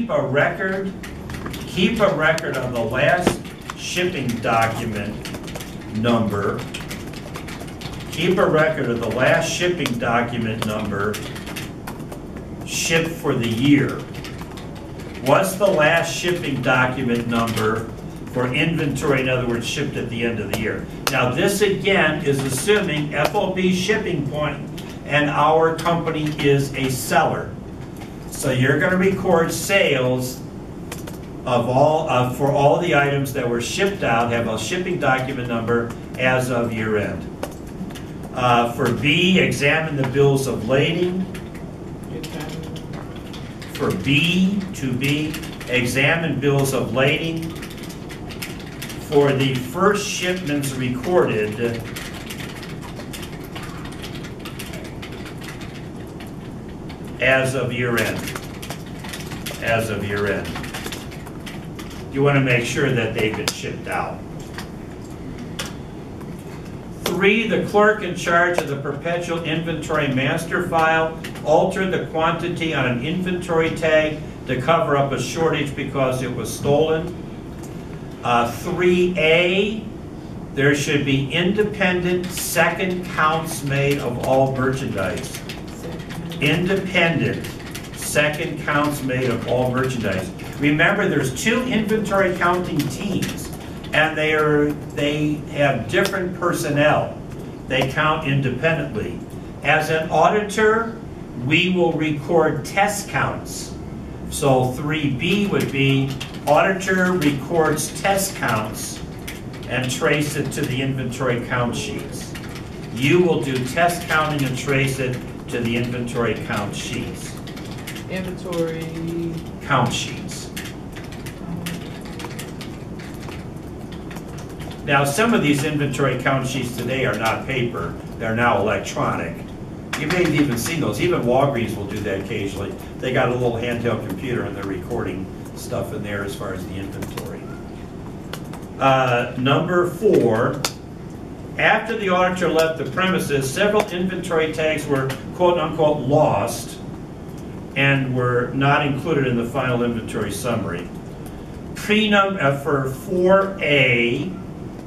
keep a record of the last shipping document number. Keep a record of the last shipping document number shipped for the year. What's the last shipping document number for inventory, in other words, shipped at the end of the year? Now this again is assuming FOB shipping point and our company is a seller. So you're going to record sales of all for all the items that were shipped out, have a shipping document number as of year end. For B, examine the bills of lading. For B, to B, examine bills of lading for the first shipments recorded as of year end. As of year end. You want to make sure that they've been shipped out. 3, the clerk in charge of the perpetual inventory master file altered the quantity on an inventory tag to cover up a shortage because it was stolen. 3A, there should be independent second counts made of all merchandise. Independent second counts made of all merchandise. Remember, there's 2 inventory counting teams, and they have different personnel. They count independently. As an auditor, we will record test counts. So 3B would be auditor records test counts and trace it to the inventory count sheets. You will do test counting and trace it to the inventory count sheets. Inventory count sheets. Now, some of these inventory count sheets today are not paper, they're now electronic. You may even see those. Even Walgreens will do that occasionally. They got a little handheld computer and they're recording stuff in there as far as the inventory. Number 4, after the auditor left the premises, several inventory tags were quote-unquote lost and were not included in the final inventory summary. For 4A,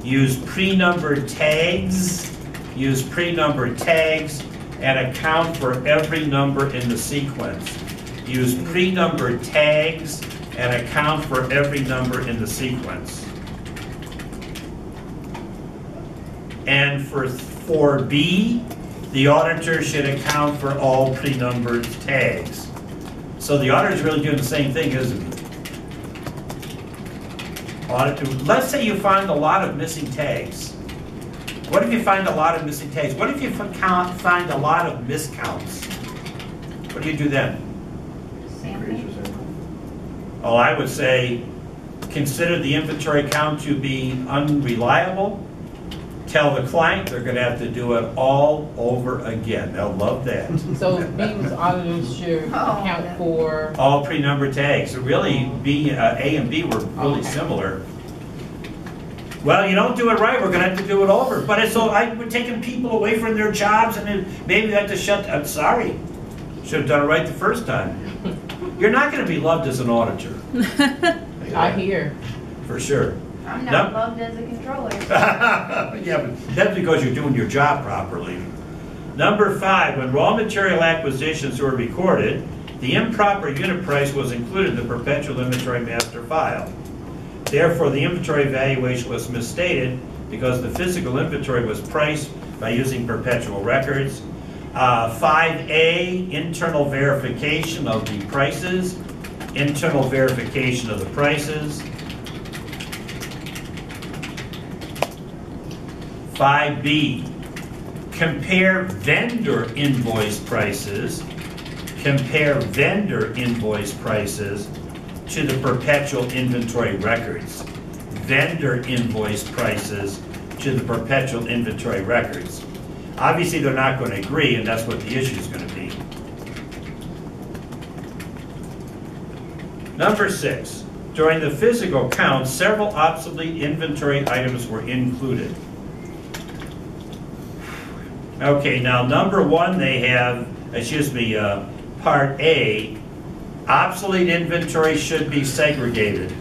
use pre-numbered tags. Use pre-numbered tags and account for every number in the sequence. Use pre-numbered tags and account for every number in the sequence. And for 4B, the auditor should account for all pre-numbered tags. So the auditor is really doing the same thing, isn't he? Let's say you find a lot of missing tags. What if you find a lot of missing tags? What if you find a lot of miscounts? What do you do then? Oh, I would say consider the inventory count to be unreliable. Tell the client they're going to have to do it all over again. They'll love that. So B's auditors should account for all pre-numbered tags. So really, A and B were really similar. Well, you don't do it right, we're going to have to do it over. But it's so we're taking people away from their jobs, and then maybe they have to shut. I'm sorry, should have done it right the first time. You're not going to be loved as an auditor. I hear. For sure. I'm not loved as a controller. Yeah, but that's because you're doing your job properly. Number 5, when raw material acquisitions were recorded, the improper unit price was included in the perpetual inventory master file. Therefore, the inventory valuation was misstated because the physical inventory was priced by using perpetual records. 5A, internal verification of the prices. Internal verification of the prices. 5B, compare vendor invoice prices. Compare vendor invoice prices to the perpetual inventory records. Vendor invoice prices to the perpetual inventory records. Obviously, they're not going to agree, and that's what the issue is going to be. Number 6, during the physical count, several obsolete inventory items were included. Okay, now number 1, they have, part A, Obsolete inventory should be segregated.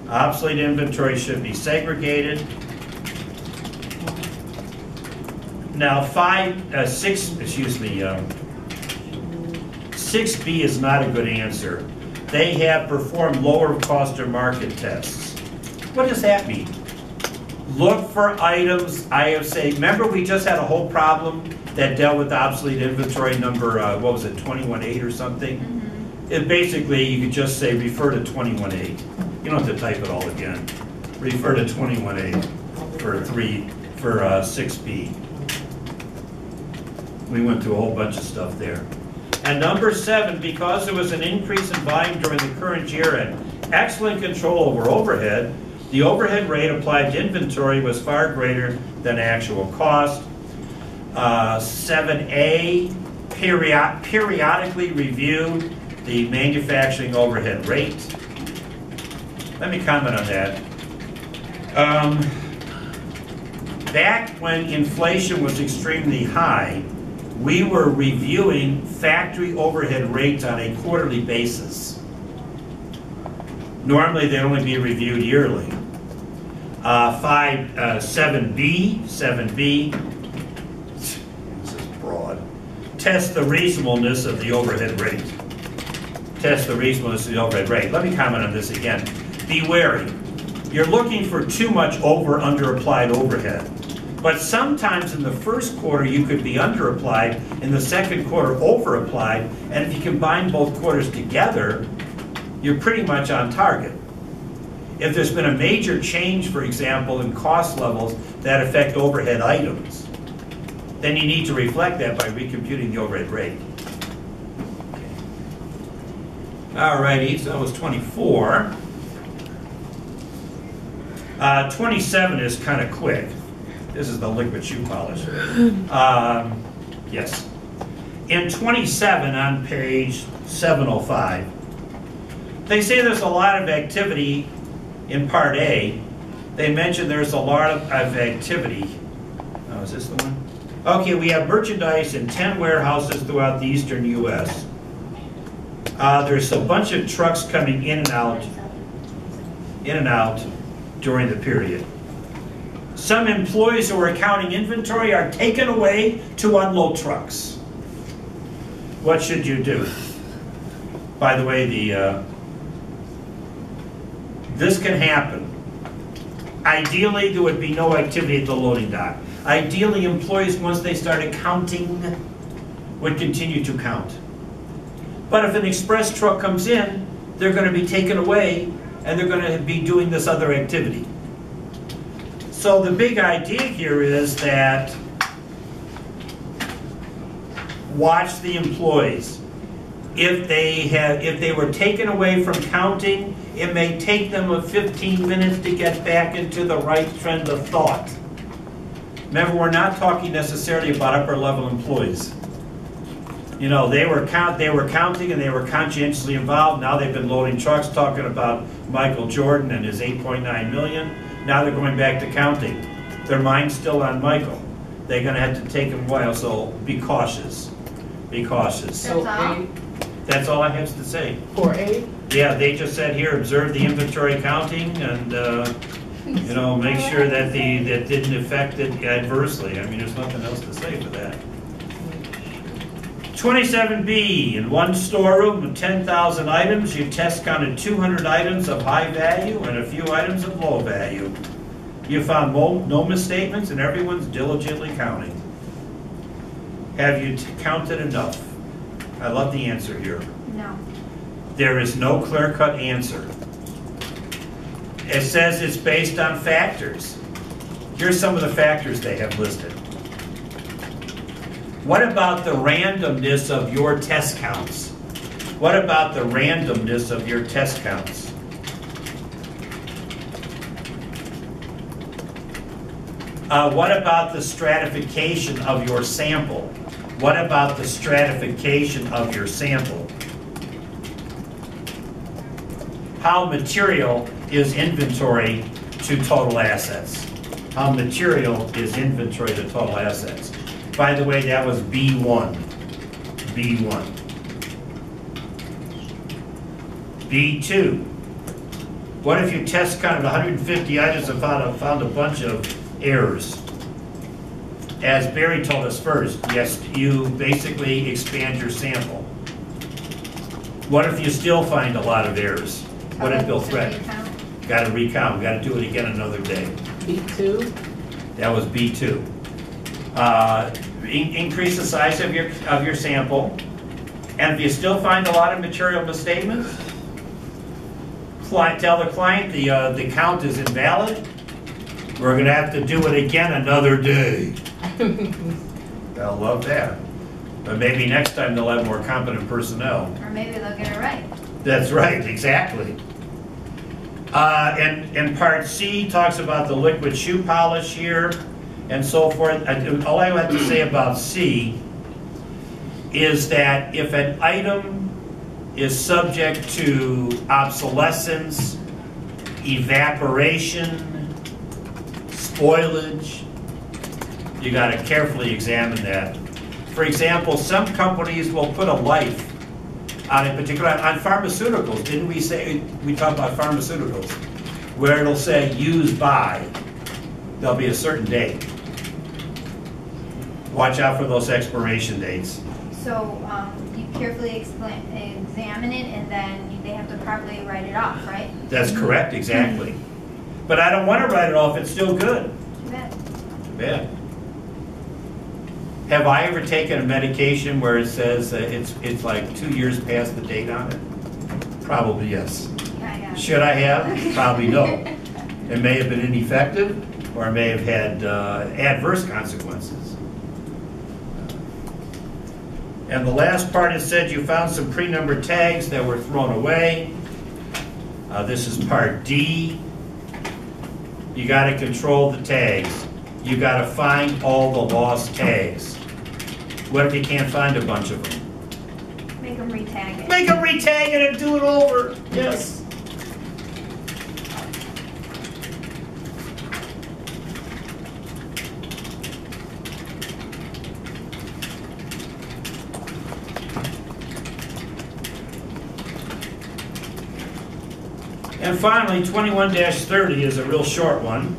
Obsolete inventory should be segregated. Now 6B is not a good answer. They have performed lower cost or market tests. What does that mean? Look for items, I have said, remember we just had a whole problem that dealt with obsolete inventory number, what was it, 21.8 or something? Mm-hmm. It basically, you could just say refer to 21.8. You don't have to type it all again. Refer to 21.8 for 6B. We went through a whole bunch of stuff there. And number 7, because there was an increase in volume during the current year and excellent control over overhead, the overhead rate applied to inventory was far greater than actual cost. 7A, periodically review the manufacturing overhead rate. Let me comment on that. Back when inflation was extremely high, we were reviewing factory overhead rates on a quarterly basis. Normally, they'd only be reviewed yearly. 7B, this is broad. Test the reasonableness of the overhead rate. Test the reasonableness of the overhead rate. Let me comment on this again. Be wary. You're looking for too much under applied overhead. But sometimes in the first quarter you could be under applied, in the second quarter over applied, and if you combine both quarters together, you're pretty much on target. If there's been a major change, for example, in cost levels that affect overhead items, then you need to reflect that by recomputing the overhead rate. All righty, so that was 24. 27 is kind of quick. This is the liquid shoe polish. Yes. In 27 on page 705, they say there's a lot of activity in Part A. They mention there's a lot of activity. Oh, is this the one? Okay, we have merchandise in 10 warehouses throughout the eastern U.S. There's a bunch of trucks coming in and out during the period. Some employees who are counting inventory are taken away to unload trucks. What should you do? By the way, this can happen. Ideally, there would be no activity at the loading dock. Ideally, employees, once they started counting, would continue to count. But if an express truck comes in, they're going to be taken away and they're going to be doing this other activity. So the big idea here is that watch the employees. If they were taken away from counting, it may take them 15 minutes to get back into the right trend of thought. Remember, we're not talking necessarily about upper level employees. You know, they were counting and they were conscientiously involved. Now they've been loading trucks, talking about Michael Jordan and his 8.9 million. Now they're going back to counting. Their mind's still on Michael. They're going to have to take him a while, so be cautious. Be cautious. So A? That's all I have to say. For A? Yeah, they just said here, observe the inventory counting and, you know, make sure that that didn't affect it adversely. I mean, there's nothing else to say for that. 27B, in one storeroom with 10,000 items, you test counted 200 items of high value and a few items of low value. You found no misstatements and everyone's diligently counting. Have you counted enough? I love the answer here. No. There is no clear-cut answer. It says it's based on factors. Here's some of the factors they have listed. What about the randomness of your test counts? What about the randomness of your test counts? What about the stratification of your sample? What about the stratification of your sample? How material is inventory to total assets? How material is inventory to total assets? By the way, that was B1. B1. B2. What if you test counted 150 items and found a bunch of errors? As Barry told us first, yes, you basically expand your sample. What if you still find a lot of errors? What did Bill threaten? Got to recount, got to do it again another day. B2? That was B2. Increase the size of your sample, and if you still find a lot of material misstatements, tell the client the count is invalid. We're going to have to do it again another day. They'll love that. But maybe next time they'll have more competent personnel. Or maybe they'll get it right. That's right, exactly. And part C talks about the liquid shoe polish here and so forth. All I have to say about C is that if an item is subject to obsolescence, evaporation, spoilage, you got to carefully examine that. For example, some companies will put a life on a particular, on pharmaceuticals. Didn't we say, we talked about pharmaceuticals, where it'll say used by, there'll be a certain date. Watch out for those expiration dates. So you carefully examine it, and then they have to properly write it off, right? That's correct, exactly. But I don't want to write it off, it's still good. Too bad. Too bad. Have I ever taken a medication where it says it's like 2 years past the date on it? Probably yes. Yeah. Should I have? Probably no. It may have been ineffective, or it may have had adverse consequences. And the last part is said you found some pre-numbered tags that were thrown away. This is part D. You got to control the tags. You got to find all the lost tags. What if you can't find a bunch of them? Make them re-tag it. Make them re-tag it and do it over. Yes. And finally, 21-30 is a real short one.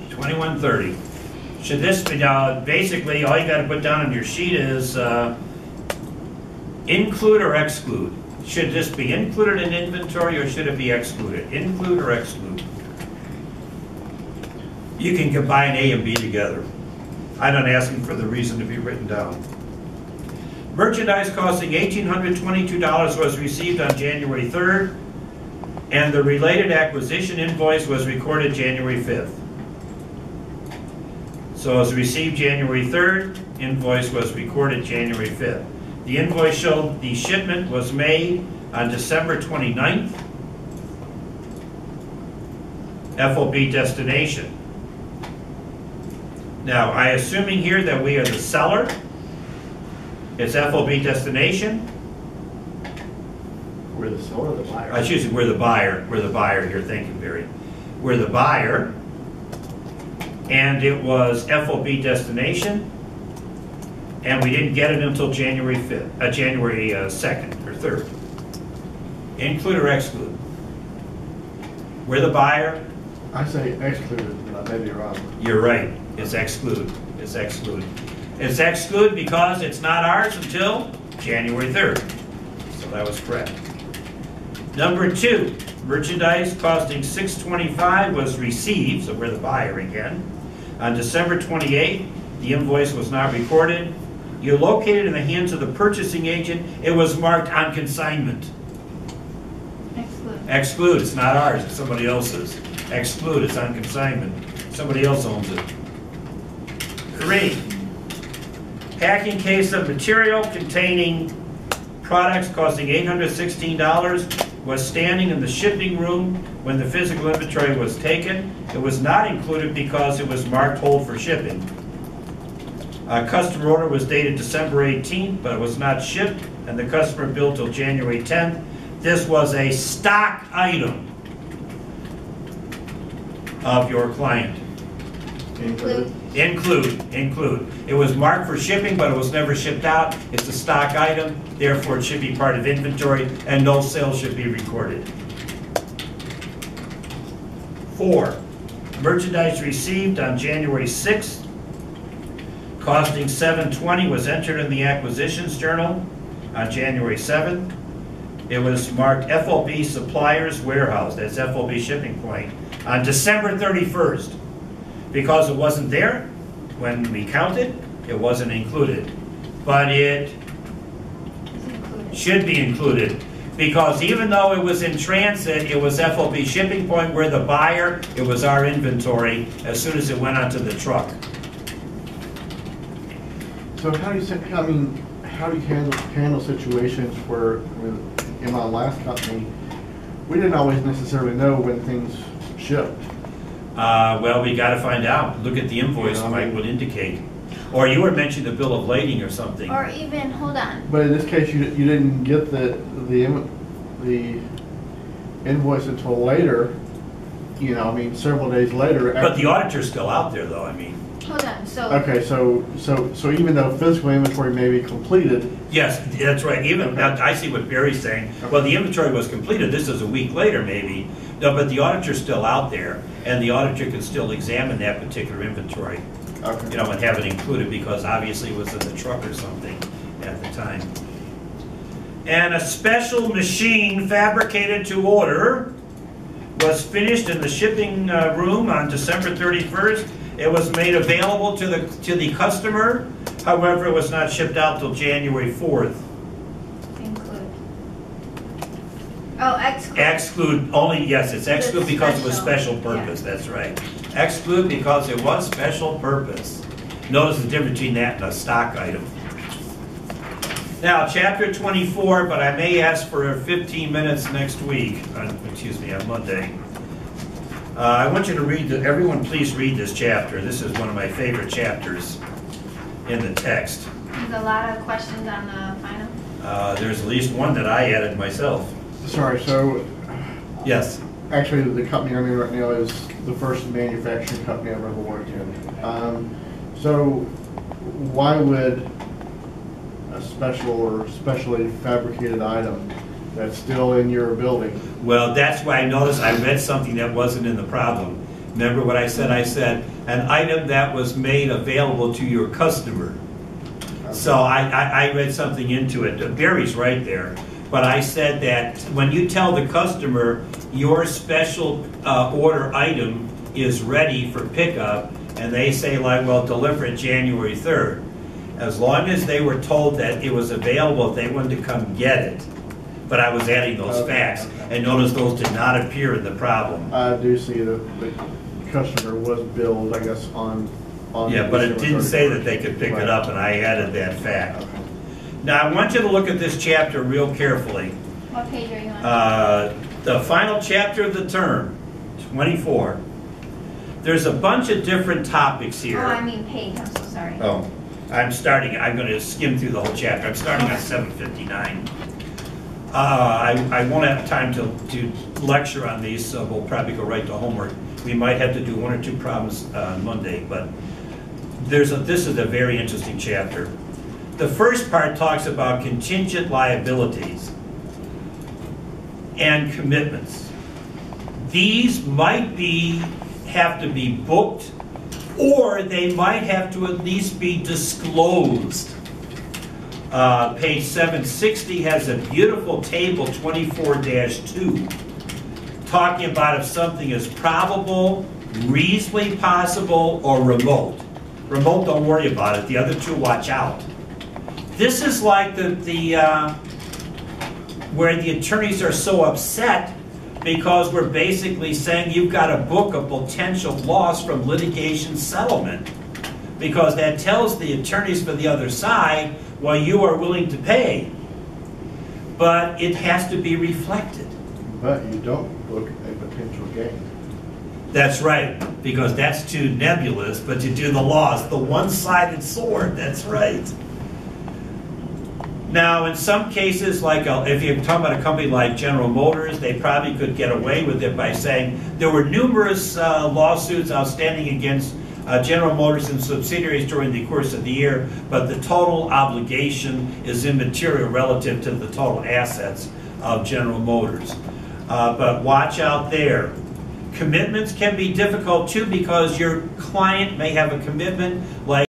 2130. Should this be, basically all you got to put down on your sheet is include or exclude. Should this be included in inventory or should it be excluded? Include or exclude. You can combine A and B together. I'm not asking for the reason to be written down. Merchandise costing $1,822 was received on January 3rd, and the related acquisition invoice was recorded January 5th. So it was received January 3rd, invoice was recorded January 5th. The invoice showed the shipment was made on December 29th. FOB destination. Now, I assuming here that we are the seller. It's FOB destination. We're the seller or the buyer? Excuse me, we're the buyer. We're the buyer here. Thank you, Barry. We're the buyer. And it was FOB destination. And we didn't get it until January 5th, January 2nd or 3rd. Include or exclude? We're the buyer. I say excluded, but I may be wrong. You're right. It's exclude. It's exclude. It's exclude because it's not ours until January 3rd. So that was correct. Number 2, merchandise costing $625 was received, so we're the buyer again. On December 28th, the invoice was not recorded. You locate it in the hands of the purchasing agent. It was marked on consignment. Exclude. Exclude, it's not ours, it's somebody else's. Exclude, it's on consignment. Somebody else owns it. 3, packing case of material containing products costing $816 was standing in the shipping room when the physical inventory was taken. It was not included because it was marked hold for shipping. A customer order was dated December 18th, but it was not shipped, and the customer billed till January 10th. This was a stock item of your client. Include. Include. It was marked for shipping, but it was never shipped out. It's a stock item, therefore it should be part of inventory, and no sales should be recorded. 4, merchandise received on January 6th, costing $720, was entered in the acquisitions journal on January 7th. It was marked FOB Suppliers Warehouse, that's FOB Shipping Point, on December 31st. Because it wasn't there when we counted, it wasn't included. But it should be included, because even though it was in transit, it was FOB Shipping Point, where the buyer, it was our inventory as soon as it went onto the truck. So how do you say, I mean, how do you handle situations where, in my last company, we didn't always necessarily know when things shipped? Well, we got to find out. Look at the invoice, Mike would indicate. Or you were mentioning the bill of lading or something. Or even, hold on. But in this case, you didn't get the invoice until later, you know, I mean, several days later. But the auditor's still out there, though, I mean. Hold on, so. Okay, so even though physical inventory may be completed. Yes, that's right. Even, okay. now, I see what Barry's saying. Well, the inventory was completed. This is a week later, maybe. No, but the auditor's still out there, and the auditor can still examine that particular inventory. Okay. You know, and have it included, because obviously it was in the truck or something at the time. And a special machine fabricated to order was finished in the shipping room on December 31st. It was made available to the customer. However, it was not shipped out till January 4th. Include. Oh, exclude. Exclude only, yes, it's exclude because it was special purpose, yeah. That's right. Exclude because it was special purpose. Notice the difference between that and a stock item. Now, chapter 24, but I may ask for 15 minutes next week, on Monday. I want you to read, everyone please read this chapter. This is one of my favorite chapters in the text. There's a lot of questions on the final. There's at least one that I added myself. Sorry, so. Yes. Actually, the company I'm in right now is the first manufacturing company I've ever worked in. So why would a special or specially fabricated item that's still in your building? Well, that's why I noticed I read something that wasn't in the problem. Remember what I said? I said an item that was made available to your customer. Okay. So I read something into it. Barry's right there. But I said that when you tell the customer your special order item is ready for pickup, and they say, like, well, deliver it January 3rd, as long as they were told that it was available if they wanted to come get it. But I was adding those facts, and notice those did not appear in the problem. I do see that the customer was billed, I guess, on Yeah, but it didn't say that they could pick it up, and I added that fact. Okay. Now, I want you to look at this chapter real carefully. What page are you on? The final chapter of the term, 24. There's a bunch of different topics here. Oh, I mean page, I'm so sorry. Oh, I'm going to skim through the whole chapter. I'm starting on 759. I won't have time to lecture on these, so we'll probably go right to homework. We might have to do one or two problems on Monday, but this is a very interesting chapter. The first part talks about contingent liabilities and commitments. These might have to be booked, or they might have to at least be disclosed. Page 760 has a beautiful table, 24-2, talking about if something is probable, reasonably possible, or remote. Remote, don't worry about it. The other two, watch out. This is like where the attorneys are so upset because we're basically saying you've got to book a potential loss from litigation settlement, because that tells the attorneys for the other side, well, you are willing to pay, but it has to be reflected. But you don't book a potential gain. That's right, because that's too nebulous, but you do the loss, the one-sided sword, that's right. Now, in some cases, like if you're talking about a company like General Motors, they probably could get away with it by saying there were numerous lawsuits outstanding against General Motors and subsidiaries during the course of the year, but the total obligation is immaterial relative to the total assets of General Motors. But watch out there. Commitments can be difficult too because your client may have a commitment like